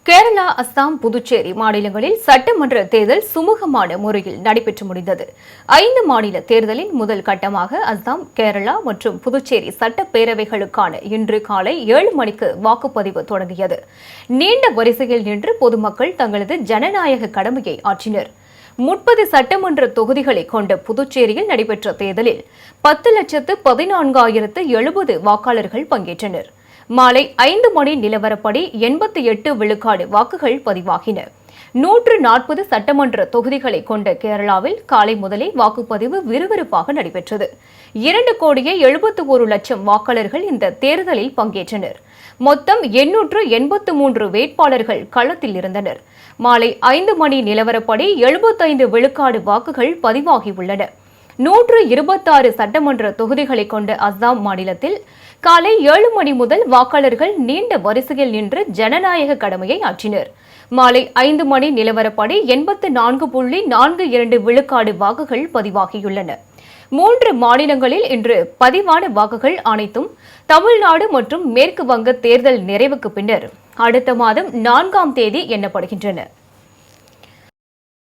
கேரளா, அஸ்ஸாம், புதுச்சேரி மாநிலங்களில் சட்டமன்ற தேர்தல் சுமூகமான முறையில் நடைபெற்று முடிந்தது. 5 மாநில தேர்தலின் முதல் கட்டமாக அஸ்ஸாம், கேரளா மற்றும் புதுச்சேரி சட்டப்பேரவைகளுக்கான இன்று காலை 7 மணிக்கு வாக்குப்பதிவு தொடங்கியது. நீண்ட வரிசையில் நின்று பொதுமக்கள் தங்களது ஜனநாயக கடமையை ஆற்றினர். 30 சட்டமன்ற தொகுதிகளை கொண்ட புதுச்சேரியில் நடைபெற்ற தேர்தலில் 10,14,070 வாக்காளர்கள் பங்கேற்றனர். மாலை 5 மணி நிலவரப்படி 88 விழுக்காடு வாக்குகள் பதிவாகின. 140 சட்டமன்ற தொகுதிகளை கொண்ட கேரளாவில் காலை முதலே வாக்குப்பதிவு விறுவிறுப்பாக நடைபெற்றது. 2,71,00,000 வாக்காளர்கள் இந்த தேர்தலில் பங்கேற்றனர். மொத்தம் 883 வேட்பாளர்கள் களத்தில் இருந்தனர். மாலை 5 மணி நிலவரப்படி 75 விழுக்காடு வாக்குகள் பதிவாகியுள்ளன. 126 சட்டமன்ற தொகுதிகளை கொண்ட அஸ்ஸாம் மாநிலத்தில் காலை 7 மணி முதல் வாக்காளர்கள் நீண்ட வரிசையில் நின்று ஜனநாயக கடமையை ஆற்றினர். மாலை 5 மணி நிலவரப்படி 84.42 விழுக்காடு வாக்குகள் பதிவாகியுள்ளன. 3 மாநிலங்களில் இன்று பதிவான வாக்குகள் அனைத்தும் தமிழ்நாடு மற்றும் மேற்கு வங்க தேர்தல் நிறைவுக்கு பின்னர் அடுத்த மாதம் 4ஆம் தேதி எண்ணப்படுகின்றன.